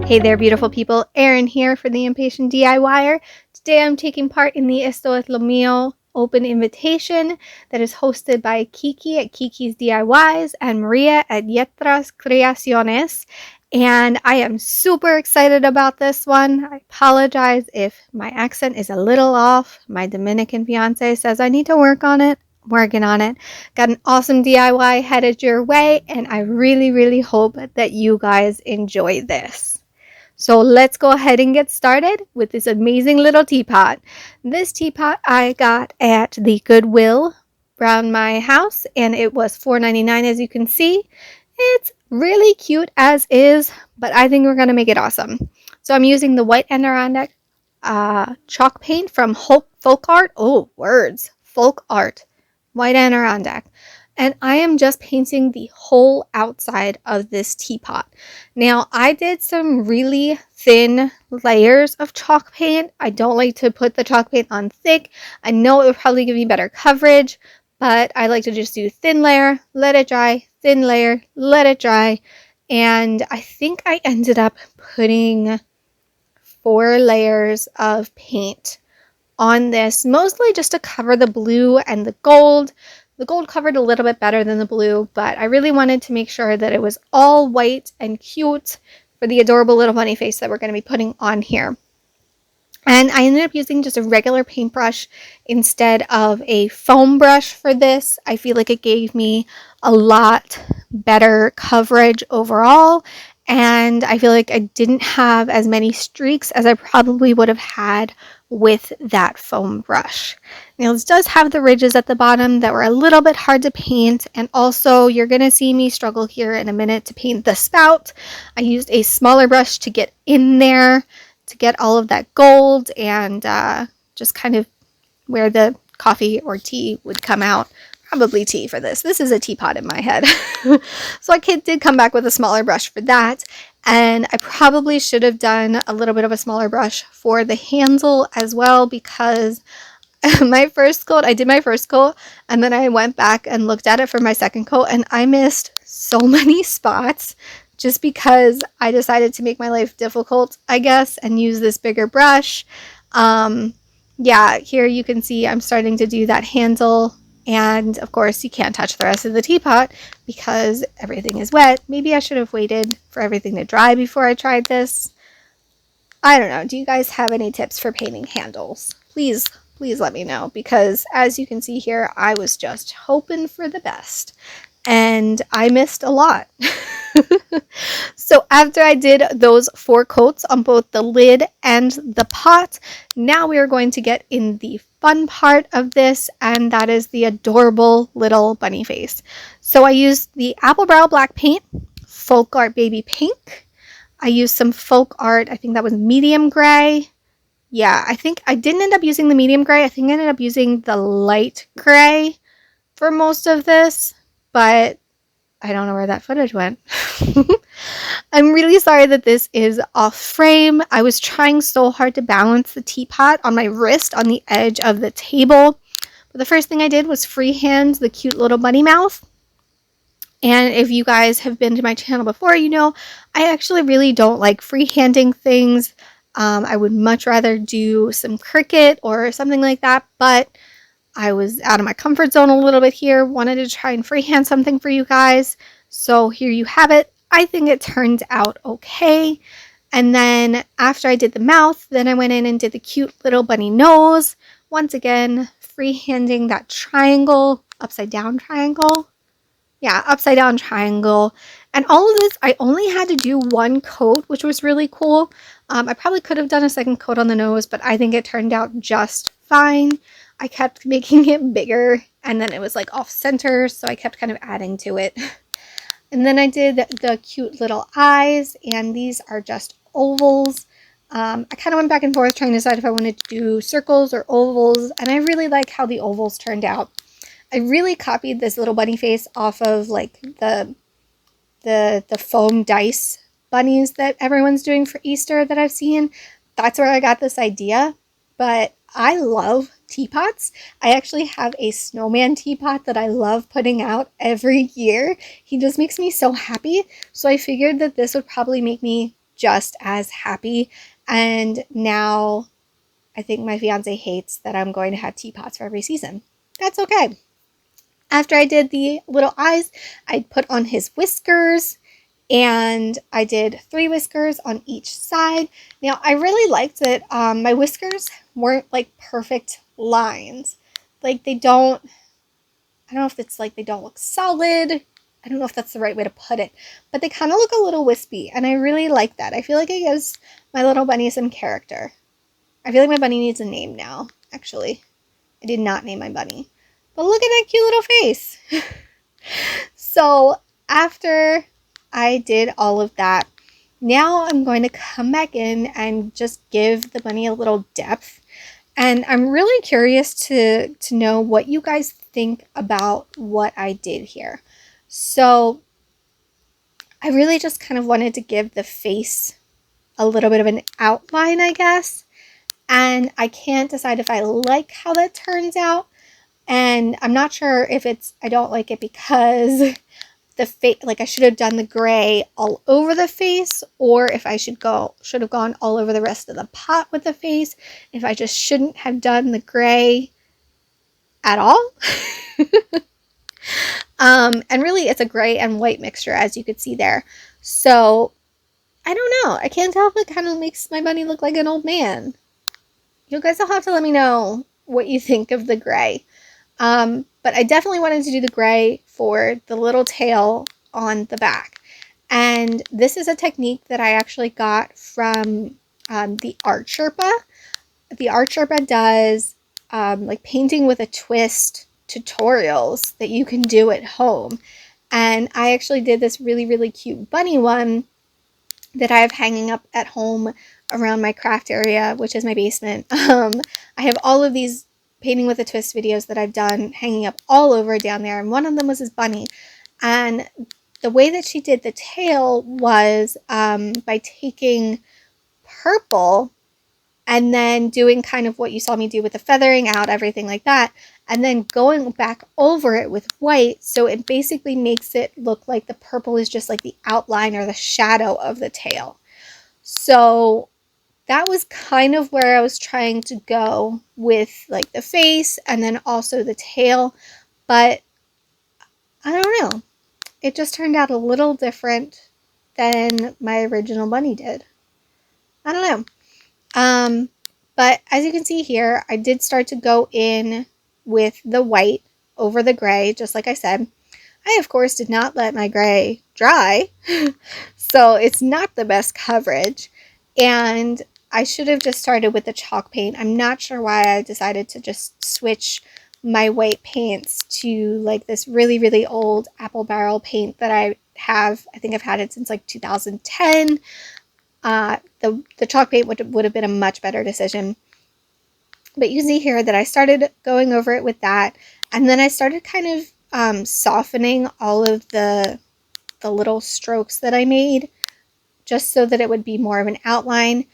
Hey there, beautiful people. Erin here for the Impatient DIYer. Today I'm taking part in the Esto es lo mío open invitation that is hosted by Kiki at Kiki's DIYs and Maria at Yetras Creaciones. And I am super excited about this one. I apologize if my accent is a little off. My Dominican fiance says I need to work on it. Working on it. Got an awesome DIY headed your way, and I really hope that you guys enjoy this. So let's go ahead and get started with this amazing little teapot. This teapot I got at the Goodwill around my house, and it was $4.99 as you can see. It's really cute as is, but I think we're going to make it awesome. So I'm using the white Adirondack chalk paint from Folk Art. Oh, words. Folk Art. White Adirondack. And I am just painting the whole outside of this teapot. Now, I did some really thin layers of chalk paint. I don't like to put the chalk paint on thick. I know it would probably give you better coverage, but I like to just do thin layer, let it dry, thin layer, let it dry. And I think I ended up putting 4 layers of paint on this, mostly just to cover the blue and the gold. The gold covered a little bit better than the blue, but I really wanted to make sure that it was all white and cute for the adorable little bunny face that we're going to be putting on here. And I ended up using just a regular paintbrush instead of a foam brush for this. I feel like it gave me a lot better coverage overall, and I feel like I didn't have as many streaks as I probably would have had with that foam brush. Now this does have the ridges at the bottom that were a little bit hard to paint, and also you're going to see me struggle here in a minute to paint the spout. I used a smaller brush to get in there to get all of that gold and just kind of where the coffee or tea would come out. Probably tea for this. This is a teapot in my head. So I did come back with a smaller brush for that. And I probably should have done a little bit of a smaller brush for the handle as well, because my first coat, I did my first coat, and then I went back and looked at it for my second coat, and I missed so many spots just because I decided to make my life difficult, I guess, and use this bigger brush. Yeah, here you can see I'm starting to do that handle. And of course, you can't touch the rest of the teapot because everything is wet. Maybe I should have waited for everything to dry before I tried this. I don't know. Do you guys have any tips for painting handles? Please let me know, because as you can see here, I was just hoping for the best. And I missed a lot. So after I did those 4 coats on both the lid and the pot, now we are going to get in the fun part of this, and that is the adorable little bunny face. So I used the Apple Brow Black paint, Folk Art Baby Pink. I used some Folk Art, I think that was medium gray. Yeah, I think I didn't end up using the medium gray. I think I ended up using the light gray for most of this, but I don't know where that footage went. I'm really sorry that this is off frame. I was trying so hard to balance the teapot on my wrist on the edge of the table. But the first thing I did was freehand the cute little bunny mouth. And if you guys have been to my channel before, you know I actually really don't like freehanding things. I would much rather do some Cricut or something like that, but I was out of my comfort zone a little bit here, wanted to try and freehand something for you guys. So here you have it. I think it turned out okay. And then after I did the mouth, then I went in and did the cute little bunny nose. Once again, freehanding that triangle, upside down triangle. Yeah, upside down triangle. And all of this, I only had to do 1 coat, which was really cool. I probably could have done a second coat on the nose, but I think it turned out just fine. I kept making it bigger, and then it was like off center, so I kept kind of adding to it. And then I did the cute little eyes, and these are just ovals. I kind of went back and forth trying to decide if I wanted to do circles or ovals, and I really like how the ovals turned out. I really copied this little bunny face off of like the foam dice bunnies that everyone's doing for Easter that I've seen. That's where I got this idea, but I love teapots. I actually have a snowman teapot that I love putting out every year. He just makes me so happy. So I figured that this would probably make me just as happy. And now I think my fiance hates that I'm going to have teapots for every season. That's okay. After I did the little eyes, I put on his whiskers, and I did 3 whiskers on each side. Now, I really liked that my whiskers weren't like perfect lines. Like I don't know if it's like they don't look solid. I don't know if that's the right way to put it, but they kind of look a little wispy, and I really like that. I feel like it gives my little bunny some character. I feel like my bunny needs a name now, actually. I did not name my bunny. But look at that cute little face. So after I did all of that, now I'm going to come back in and just give the bunny a little depth. And I'm really curious to know what you guys think about what I did here. So I really just kind of wanted to give the face a little bit of an outline, I guess. And I can't decide if I like how that turns out. And I'm not sure if I don't like it because the face, like I should have done the gray all over the face, or if I should have gone all over the rest of the pot with the face, if I just shouldn't have done the gray at all. And really it's a gray and white mixture, as you could see there. So I don't know. I can't tell if it kind of makes my bunny look like an old man. You guys will have to let me know what you think of the gray. But I definitely wanted to do the gray for the little tail on the back. And this is a technique that I actually got from the Art Sherpa. The Art Sherpa does like painting with a twist tutorials that you can do at home. And I actually did this really, really cute bunny one that I have hanging up at home around my craft area, which is my basement. I have all of these painting with a twist videos that I've done hanging up all over down there, and one of them was this bunny. And the way that she did the tail was by taking purple and then doing kind of what you saw me do with the feathering out, everything like that, and then going back over it with white, so it basically makes it look like the purple is just like the outline or the shadow of the tail. So that was kind of where I was trying to go with like the face and then also the tail, but I don't know. It just turned out a little different than my original bunny did. I don't know. But as you can see here, I did start to go in with the white over the gray, just like I said. I, of course, did not let my gray dry, so it's not the best coverage. And I should have just started with the chalk paint. I'm not sure why I decided to just switch my white paints to like this really, really old apple barrel paint that I have. I think I've had it since like 2010. The chalk paint would have been a much better decision. But you can see here that I started going over it with that. And then I started kind of softening all of the little strokes that I made just so that it would be more of an outline.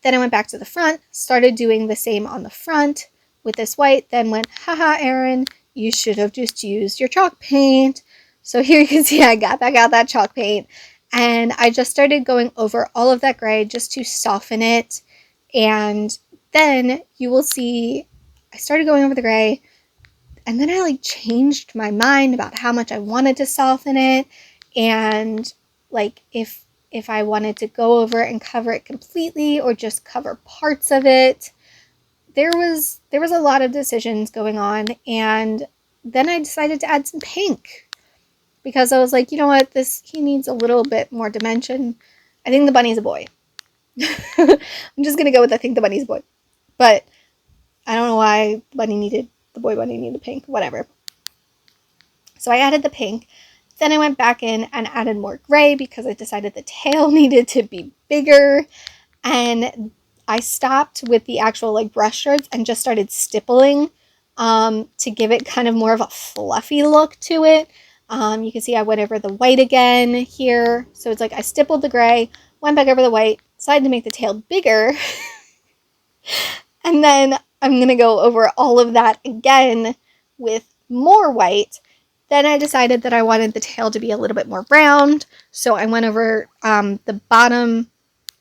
Then I went back to the front, started doing the same on the front with this white, then went, haha, Erin, you should have just used your chalk paint. So here you can see I got back out that chalk paint, and I just started going over all of that gray just to soften it. And then you will see I started going over the gray, and then I like changed my mind about how much I wanted to soften it, and like if I wanted to go over it and cover it completely or just cover parts of it. There was a lot of decisions going on, and then I decided to add some pink because I was like, you know what, he needs a little bit more dimension. I think the bunny's a boy. I'm just gonna go with I think the bunny's a boy, but I don't know why the boy bunny needed pink, whatever. So I added the pink. Then I went back in and added more gray because I decided the tail needed to be bigger, and I stopped with the actual like brush strokes and just started stippling to give it kind of more of a fluffy look to it. You can see I went over the white again here. So it's like I stippled the gray, went back over the white, decided to make the tail bigger. And then I'm going to go over all of that again with more white. Then I decided that I wanted the tail to be a little bit more round. So I went over the bottom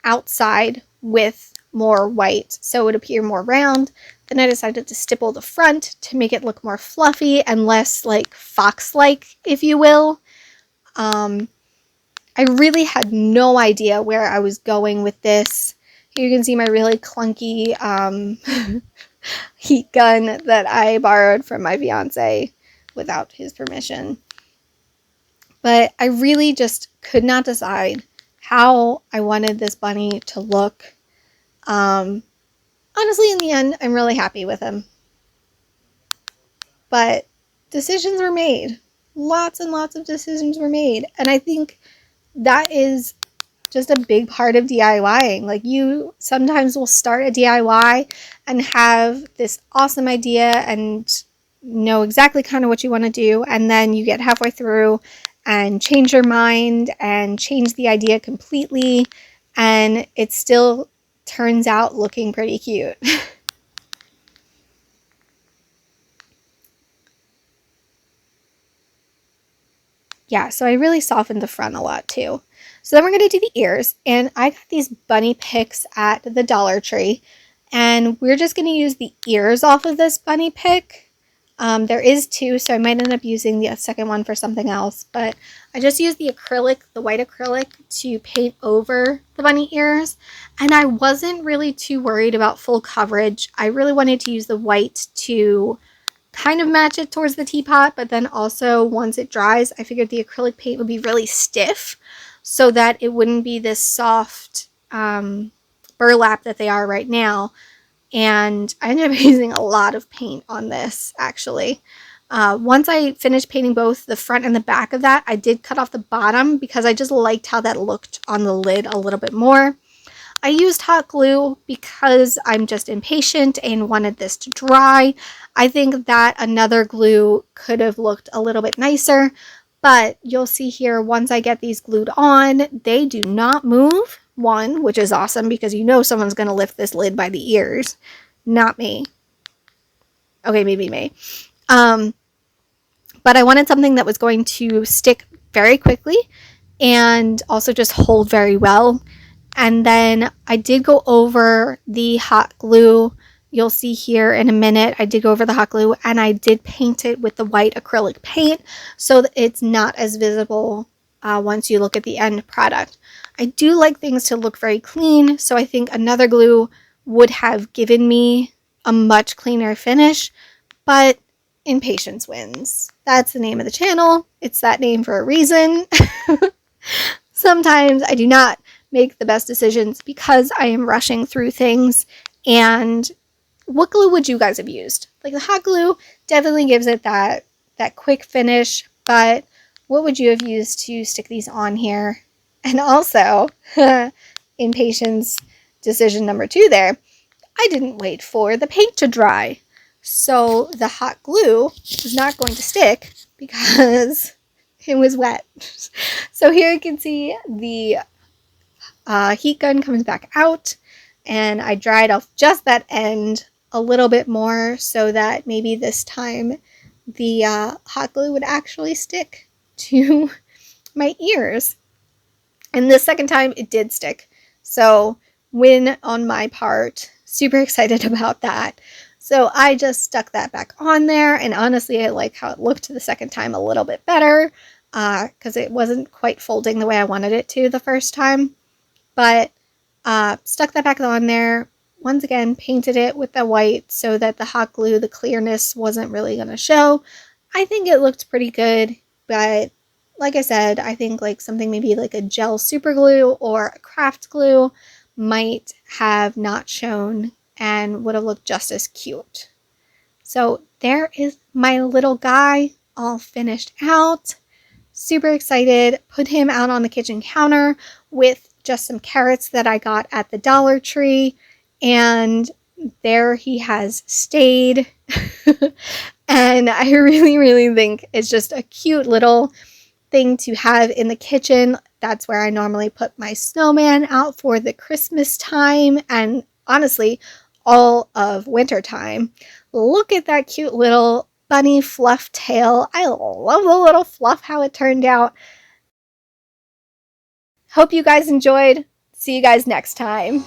outside with more white so it would appear more round. Then I decided to stipple the front to make it look more fluffy and less like fox-like, if you will. I really had no idea where I was going with this. Here you can see my really clunky heat gun that I borrowed from my fiance without his permission. But I really just could not decide how I wanted this bunny to look. Honestly, in the end, I'm really happy with him. But decisions were made. Lots and lots of decisions were made. And I think that is just a big part of DIYing. Like, you sometimes will start a DIY and have this awesome idea and know exactly kind of what you want to do, and then you get halfway through and change your mind and change the idea completely, and it still turns out looking pretty cute. Yeah, so I really softened the front a lot too. So then we're going to do the ears, and I got these bunny picks at the Dollar Tree, and we're just going to use the ears off of this bunny pick. There is two, so I might end up using the second one for something else, but I just used the acrylic, the white acrylic, to paint over the bunny ears, and I wasn't really too worried about full coverage. I really wanted to use the white to kind of match it towards the teapot, but then also once it dries, I figured the acrylic paint would be really stiff so that it wouldn't be this soft burlap that they are right now. And I ended up using a lot of paint on this, actually. Once I finished painting both the front and the back of that, I did cut off the bottom because I just liked how that looked on the lid a little bit more. I used hot glue because I'm just impatient and wanted this to dry. I think that another glue could have looked a little bit nicer, but you'll see here once I get these glued on, they do not move. One, which is awesome because you know someone's going to lift this lid by the ears. Not me. Okay, maybe me. But I wanted something that was going to stick very quickly and also just hold very well. And then I did go over the hot glue. You'll see here in a minute, I did go over the hot glue and I did paint it with the white acrylic paint so that it's not as visible once you look at the end product. I do like things to look very clean, so I think another glue would have given me a much cleaner finish, but impatience wins. That's the name of the channel. It's that name for a reason. Sometimes I do not make the best decisions because I am rushing through things. And what glue would you guys have used? Like, the hot glue definitely gives it that quick finish, but what would you have used to stick these on here? And also, impatience decision number 2 there, I didn't wait for the paint to dry. So the hot glue was not going to stick because it was wet. So here you can see the heat gun comes back out, and I dried off just that end a little bit more so that maybe this time the hot glue would actually stick to my ears. And the second time it did stick. So win on my part. Super excited about that. So I just stuck that back on there, and honestly I like how it looked the second time a little bit better because it wasn't quite folding the way I wanted it to the first time. But stuck that back on there. Once again, painted it with the white so that the hot glue, the clearness wasn't really going to show. I think it looked pretty good, but like I said, I think like something maybe like a gel super glue or a craft glue might have not shown and would have looked just as cute. So there is my little guy all finished out. Super excited. Put him out on the kitchen counter with just some carrots that I got at the Dollar Tree, and there he has stayed. And I really think it's just a cute little thing to have in the kitchen. That's where I normally put my snowman out for the Christmas time and honestly all of winter time. Look at that cute little bunny fluff tail. I love the little fluff, how it turned out. Hope you guys enjoyed. See you guys next time.